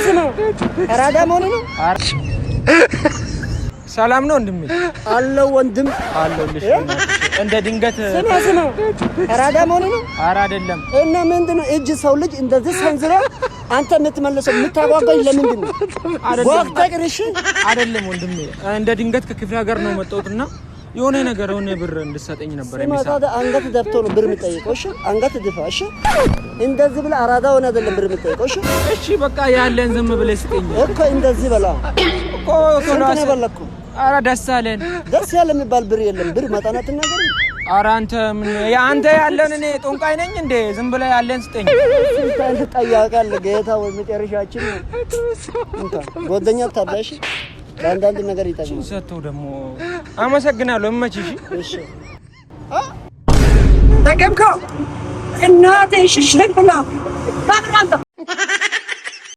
ስማ አራዳ መሆኑ ነው ሰላም ነው ወንድሜ አለው ወንድም አለልሽ እንደ ድንገት ስማ አራዳ መሆኑ ነው አራ አይደለም እና ምንድነው እጅ ሰው ልጅ እንደዚህ ሰንዝራ አንተ የምትመለሰው የምታጓጓኝ ለምንድን ነው ወቅተቅርሽ አይደለም ወንድሜ እንደ ድንገት ከክፍለ ሀገር ነው መጣሁትና የሆነ ነገር ሆነ ብር እንድሰጠኝ ነበር የሚሳታ አንገት ደፍቶ ነው ብር የምጠይቀው እሺ አንገት ደፋ እሺ እንደዚህ ብለ አራዳ ሆነ አይደለም ብር የምጠይቀው እሺ በቃ ያለን ዝም ብለ ስጠኝ እኮ እንደዚህ በላ እኮ ቶሎስ ተበለኩ አራ ደስ አለን ደስ ያለ የሚባል ብር የለም ብር መጣናት ነገር አራ አንተ ምን ያንተ ያለን እኔ ጦንቃይ ነኝ እንዴ ዝም ብለ ያለን ስጠኝ ስንት ጠያቃለ ጌታ ወይ መጨረሻችን እንታ ጎደኛ ታባሽ ለአንዳንድ ነገር ይጠቅማል ሰጥተው ደግሞ አመሰግናለሁ እመችሽ እሺ ተቀምከው እናቴ ሽሽልክ ብላ